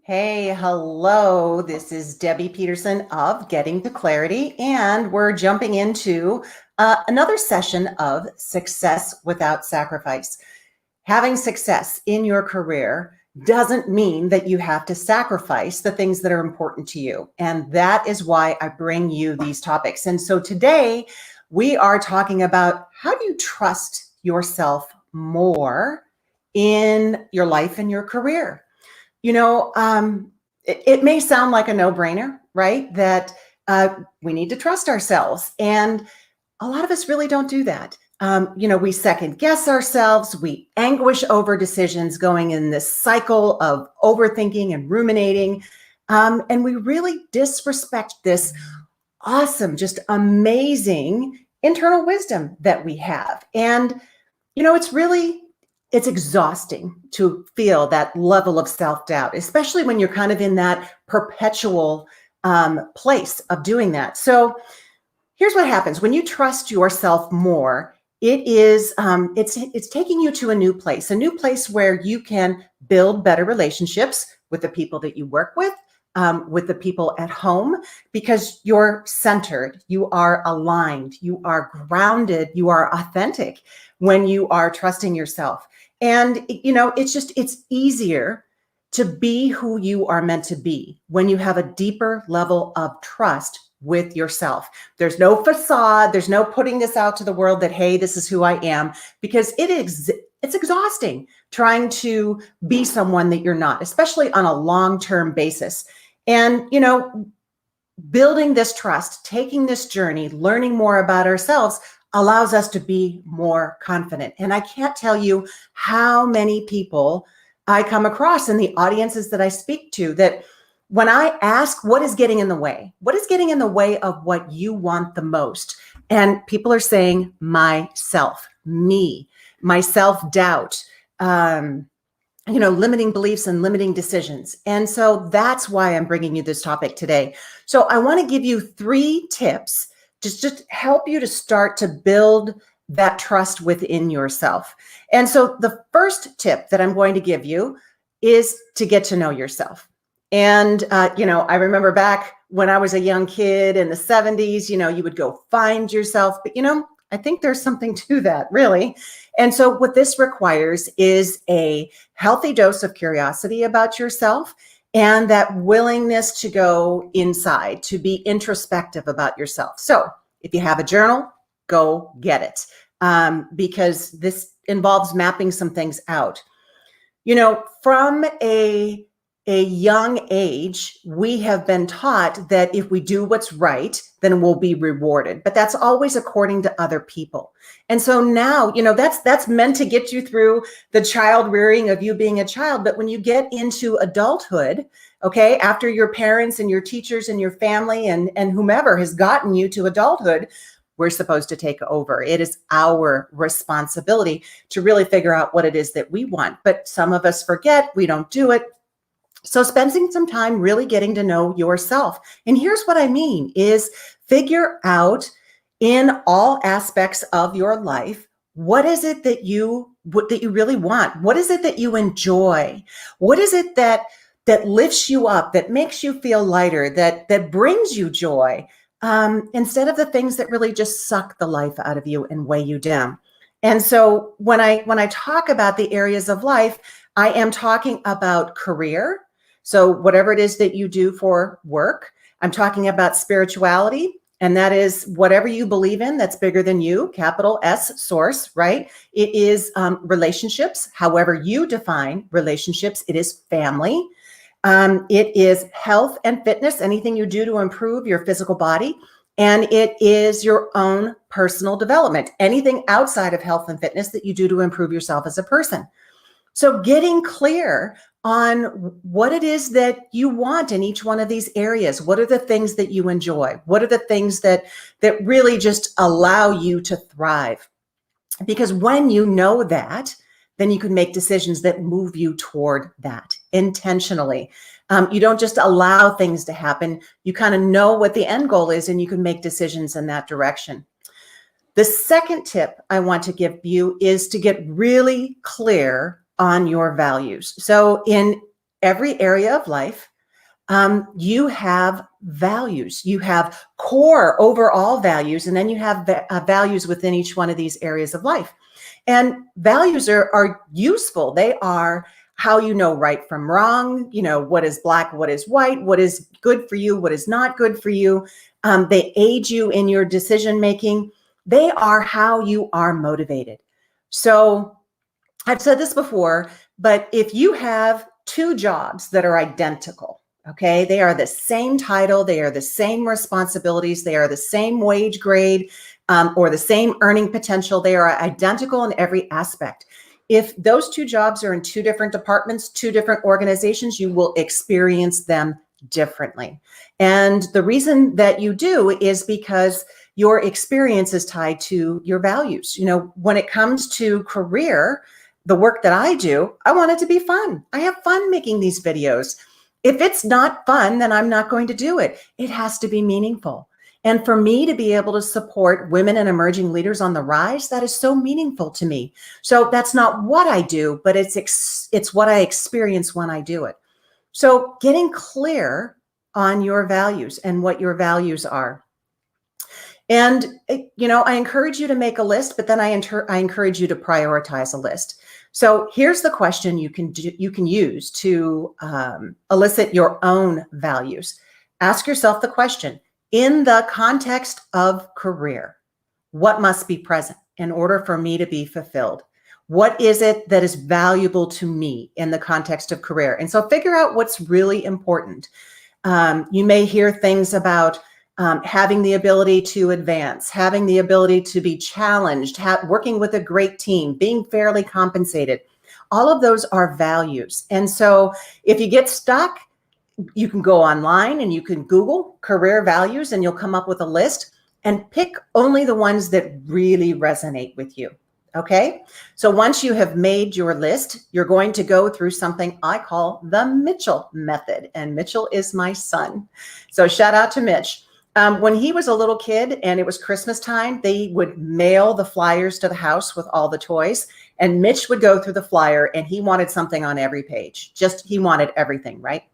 Hey, hello. This is Debbie Peterson of Getting to Clarity, and we're jumping into another session of Success Without Sacrifice. Having success in your career doesn't mean that you have to sacrifice the things that are important to you. And that is why I bring you these topics. And so today we are talking about how do you trust yourself more in your life and your career? You know, it may sound like a no-brainer, right? That we need to trust ourselves. And a lot of us really don't do that. We second guess ourselves. We anguish over decisions, going in this cycle of overthinking and ruminating. And we really disrespect this awesome, just amazing internal wisdom that we have. And, it's exhausting to feel that level of self-doubt, especially when you're kind of in that perpetual place of doing that. So here's what happens when you trust yourself more. It's taking you to a new place where you can build better relationships with the people that you work with the people at home, because you're centered, you are aligned, you are grounded, you are authentic when you are trusting yourself. And, it's easier to be who you are meant to be when you have a deeper level of trust with yourself. There's no facade. There's no putting this out to the world that, hey, this is who I am, because it's exhausting trying to be someone that you're not, especially on a long-term basis. And, building this trust, taking this journey, learning more about ourselves allows us to be more confident. And I can't tell you how many people I come across in the audiences that I speak to that when I ask, what is getting in the way? What is getting in the way of what you want the most? And people are saying myself, me, my self-doubt, limiting beliefs and limiting decisions. And so that's why I'm bringing you this topic today. So I want to give you 3 tips to just help you to start to build that trust within yourself. And so the first tip that I'm going to give you is to get to know yourself. And, I remember back when I was a young kid in the 70s, you would go find yourself, but, I think there's something to that, really. And so what this requires is a healthy dose of curiosity about yourself and that willingness to go inside, to be introspective about yourself. So if you have a journal, go get it, because this involves mapping some things out. From a young age, we have been taught that if we do what's right, then we'll be rewarded. But that's always according to other people. And so now, that's meant to get you through the child rearing of you being a child. But when you get into adulthood, okay, after your parents and your teachers and your family and whomever has gotten you to adulthood, we're supposed to take over. It is our responsibility to really figure out what it is that we want. But some of us forget, we don't do it. So spending some time really getting to know yourself. And here's what I mean is figure out in all aspects of your life, what is it that you really want? What is it that you enjoy? What is it that lifts you up, that makes you feel lighter, that brings you joy, instead of the things that really just suck the life out of you and weigh you down? And so when I talk about the areas of life, I am talking about career. So whatever it is that you do for work, I'm talking about spirituality, and that is whatever you believe in that's bigger than you, capital S source, right? It is relationships, however you define relationships. It is family. It is health and fitness, anything you do to improve your physical body. And it is your own personal development, anything outside of health and fitness that you do to improve yourself as a person. So getting clear on what it is that you want in each one of these areas. What are the things that you enjoy? What are the things that really just allow you to thrive? Because when you know that, then you can make decisions that move you toward that intentionally. You don't just allow things to happen. You kind of know what the end goal is, and you can make decisions in that direction. The second tip I want to give you is to get really clear on your values. So in every area of life, you have values. You have core overall values, and then you have values within each one of these areas of life. And values are useful. They are how you know right from wrong, what is black, what is white, what is good for you, what is not good for you. They aid you in your decision making. They are how you are motivated. So I've said this before, but if you have two jobs that are identical, okay, they are the same title, they are the same responsibilities, they are the same wage grade, or the same earning potential, they are identical in every aspect. If those two jobs are in two different departments, two different organizations, you will experience them differently. And the reason that you do is because your experience is tied to your values. When it comes to career, the work that I do, I want it to be fun. I have fun making these videos. If it's not fun, then I'm not going to do it. It has to be meaningful. And for me to be able to support women and emerging leaders on the rise, that is so meaningful to me. So that's not what I do, but it's what I experience when I do it. So getting clear on your values and what your values are. And, I encourage you to make a list, but then I encourage you to prioritize a list. So here's the question you can use to elicit your own values. Ask yourself the question, in the context of career, what must be present in order for me to be fulfilled? What is it that is valuable to me in the context of career? And so figure out what's really important. You may hear things about having the ability to advance, having the ability to be challenged, working with a great team, being fairly compensated. All of those are values. And so if you get stuck, you can go online and you can Google career values and you'll come up with a list, and pick only the ones that really resonate with you. Okay. So once you have made your list, you're going to go through something I call the Mitchell method. And Mitchell is my son. So shout out to Mitch. When he was a little kid and it was Christmas time, they would mail the flyers to the house with all the toys. And Mitch would go through the flyer and he wanted something on every page. He wanted everything, right?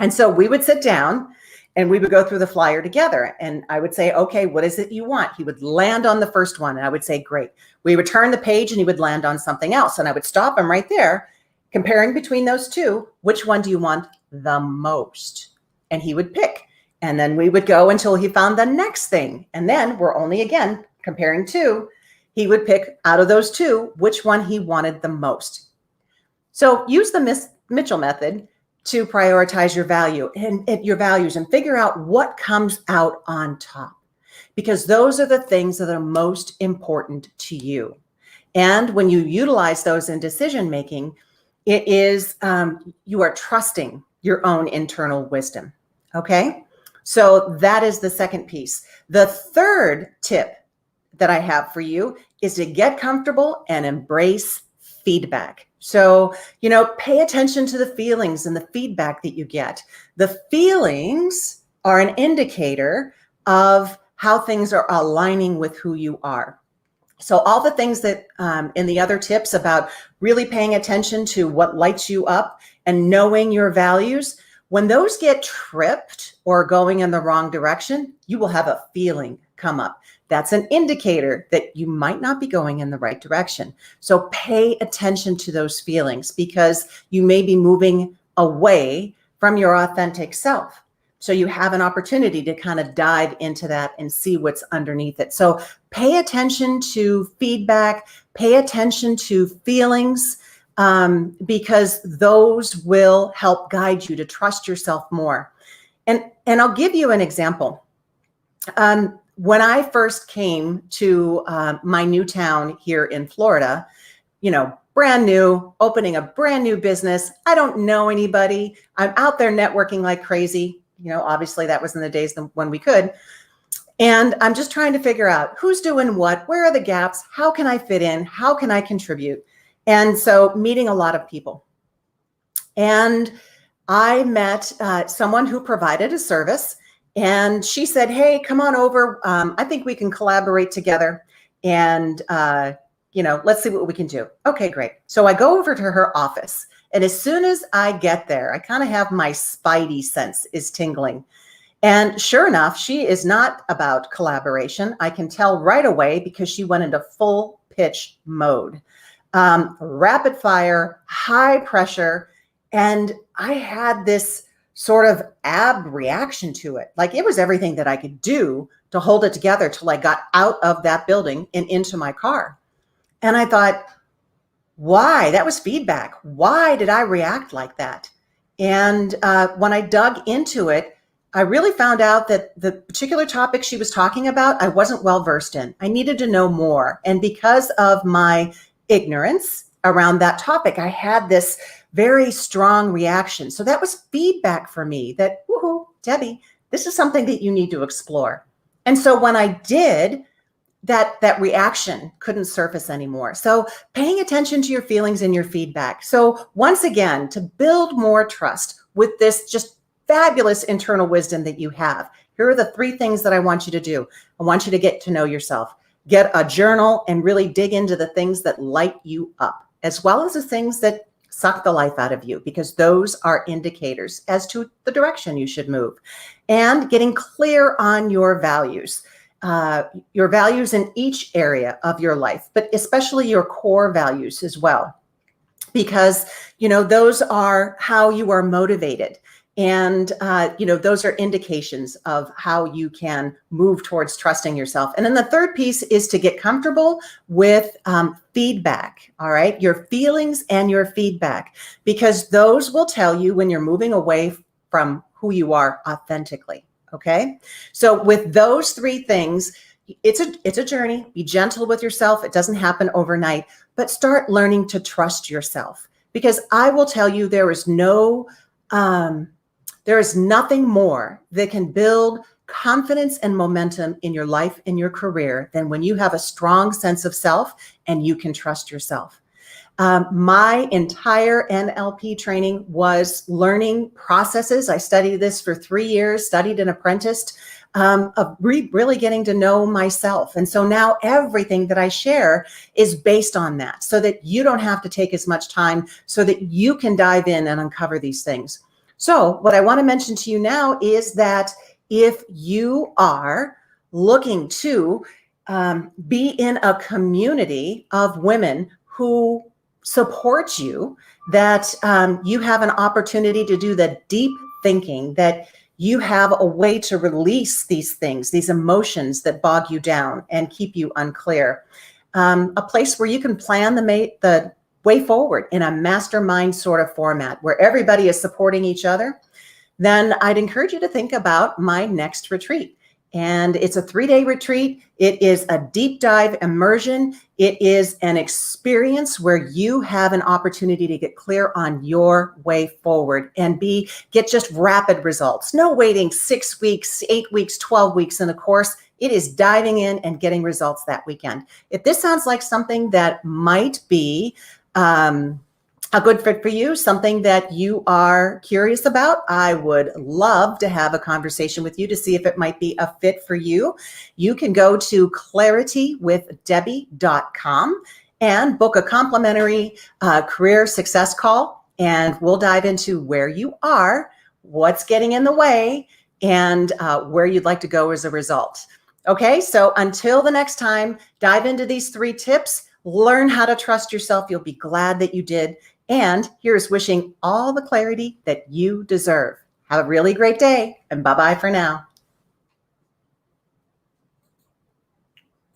And so we would sit down and we would go through the flyer together. And I would say, okay, what is it you want? He would land on the first one. And I would say, great. We would turn the page and he would land on something else. And I would stop him right there, comparing between those two. Which one do you want the most? And he would pick. And then we would go until he found the next thing. And then we're only again comparing two. He would pick out of those two, which one he wanted the most. So use the Mitchell method to prioritize your values and figure out what comes out on top, because those are the things that are most important to you. And when you utilize those in decision making, it is you are trusting your own internal wisdom. Okay, so that is the second piece. The third tip that I have for you is to get comfortable and embrace feedback. So, pay attention to the feelings and the feedback that you get. The feelings are an indicator of how things are aligning with who you are. So all the things that in the other tips about really paying attention to what lights you up and knowing your values, when those get tripped or going in the wrong direction, you will have a feeling come up. That's an indicator that you might not be going in the right direction. So pay attention to those feelings, because you may be moving away from your authentic self. So you have an opportunity to kind of dive into that and see what's underneath it. So pay attention to feedback, pay attention to feelings, because those will help guide you to trust yourself more. And I'll give you an example. When I first came to my new town here in Florida, brand new, opening a brand new business. I don't know anybody. I'm out there networking like crazy. Obviously that was in the days when we could. And I'm just trying to figure out who's doing what, where are the gaps, how can I fit in, how can I contribute? And so meeting a lot of people. And I met someone who provided a service. And she said, hey, come on over. I think we can collaborate together. And, let's see what we can do. Okay, great. So I go over to her office And as soon as I get there, I kind of have my spidey sense is tingling. And sure enough, she is not about collaboration. I can tell right away because she went into full pitch mode, rapid fire, high pressure. And I had this sort of ab reaction to it. Like it was everything that I could do to hold it together till I got out of that building and into my car. And I thought, why? That was feedback. Why did I react like that? And when I dug into it, I really found out that the particular topic she was talking about, I wasn't well versed in. I needed to know more. And because of my ignorance around that topic, I had this very strong reaction. So that was feedback for me that, woohoo, Debbie, this is something that you need to explore. And so when I did, that reaction couldn't surface anymore. So paying attention to your feelings and your feedback. So once again, to build more trust with this just fabulous internal wisdom that you have, here are the 3 things that I want you to do. I want you to get to know yourself, get a journal, and really dig into the things that light you up, as well as the things that suck the life out of you, because those are indicators as to the direction you should move. And getting clear on your values in each area of your life, but especially your core values as well, because, those are how you are motivated. And, those are indications of how you can move towards trusting yourself. And then the third piece is to get comfortable with feedback. All right. Your feelings and your feedback, because those will tell you when you're moving away from who you are authentically. Okay. So with those 3 things, it's a journey. Be gentle with yourself. It doesn't happen overnight, but start learning to trust yourself, because I will tell you, there is nothing more that can build confidence and momentum in your life, in your career, than when you have a strong sense of self and you can trust yourself. My entire NLP training was learning processes. I studied this for 3 years, studied and apprenticed, of really getting to know myself. And so now everything that I share is based on that, so that you don't have to take as much time, so that you can dive in and uncover these things. So what I want to mention to you now is that if you are looking to be in a community of women who support you, that you have an opportunity to do the deep thinking, that you have a way to release these things, these emotions that bog you down and keep you unclear, a place where you can plan the way forward in a mastermind sort of format where everybody is supporting each other, then I'd encourage you to think about my next retreat. And it's a 3-day retreat. It is a deep dive immersion. It is an experience where you have an opportunity to get clear on your way forward and get just rapid results. No waiting 6 weeks, 8 weeks, 12 weeks in a course. It is diving in and getting results that weekend. If this sounds like something that might be a good fit for you, something that you are curious about, I would love to have a conversation with you to see if it might be a fit for you. You can go to claritywithdebbie.com and book a complimentary career success call, and we'll dive into where you are, what's getting in the way, and where you'd like to go as a result. Okay, so until the next time, dive into these 3 tips. Learn how to trust yourself. You'll be glad that you did. And here's wishing all the clarity that you deserve. Have a really great day, and bye-bye for now.